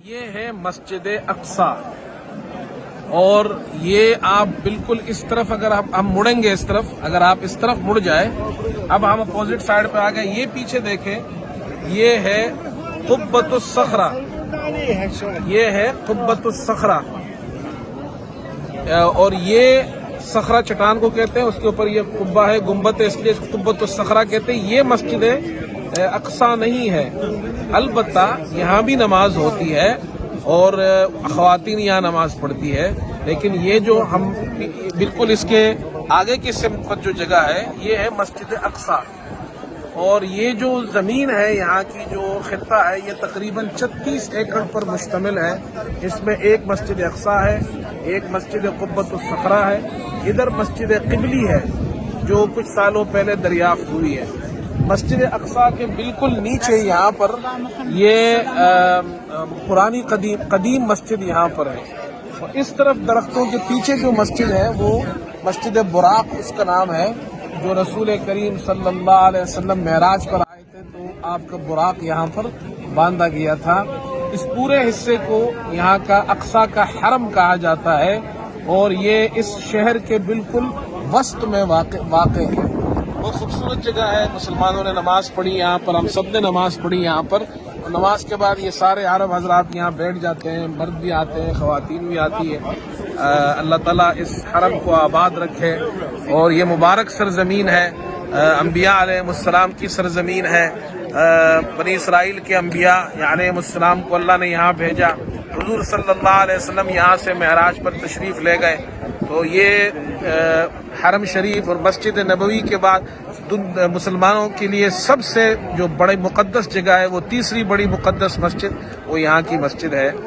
یہ ہے مسجد اقصی، اور یہ آپ بالکل اس طرف اگر ہم مڑیں گے، اس طرف اگر آپ اس طرف مڑ جائیں، اب ہم اپوزٹ سائڈ پہ آ گئے، یہ پیچھے دیکھیں، یہ ہے قبۃ الصخرہ، یہ ہے قبۃ الصخرہ، اور یہ صخرہ چٹان کو کہتے ہیں، اس کے اوپر یہ قبہ ہے، گنبد ہے، اس لیے قبۃ الصخرہ کہتے ہیں۔ یہ مسجد اقصی نہیں ہے، البتہ یہاں بھی نماز ہوتی ہے اور خواتین یہاں نماز پڑھتی ہے، لیکن یہ جو ہم بالکل اس کے آگے کی سمت پر جو جگہ ہے یہ ہے مسجد اقصی، اور یہ جو زمین ہے یہاں کی جو خطہ ہے یہ تقریباً 36 ایکڑ پر مشتمل ہے۔ اس میں ایک مسجد اقصی ہے، ایک مسجد قبۃ الصخرہ ہے، ادھر مسجد قبلی ہے جو کچھ سالوں پہلے دریافت ہوئی ہے۔ مسجد اقصی کے بالکل نیچے یہاں پر یہ پرانی قدیم مسجد یہاں پر ہے، اور اس طرف درختوں کے پیچھے جو مسجد ہے وہ مسجد براق اس کا نام ہے، جو رسول کریم صلی اللہ علیہ وسلم معراج پر آئے تھے تو آپ کا براق یہاں پر باندھا گیا تھا۔ اس پورے حصے کو یہاں کا اقصی کا حرم کہا جاتا ہے، اور یہ اس شہر کے بالکل وسط میں واقع ہے۔ بہت خوبصورت جگہ ہے، مسلمانوں نے نماز پڑھی یہاں پر، ہم سب نے نماز پڑھی یہاں پر، اور نماز کے بعد یہ سارے عرب حضرات یہاں بیٹھ جاتے ہیں، مرد بھی آتے ہیں، خواتین بھی آتی ہے۔ اللہ تعالیٰ اس حرم کو آباد رکھے، اور یہ مبارک سرزمین ہے، انبیاء علیہ السلام کی سرزمین ہے، بنی اسرائیل کے انبیاء علیہ السلام کو اللہ نے یہاں بھیجا، حضور صلی اللہ علیہ وسلم یہاں سے معراج پر تشریف لے گئے، تو یہ حرم شریف اور مسجد نبوی کے بعد مسلمانوں کے لیے سب سے جو بڑی مقدس جگہ ہے، وہ تیسری بڑی مقدس مسجد وہ یہاں کی مسجد ہے۔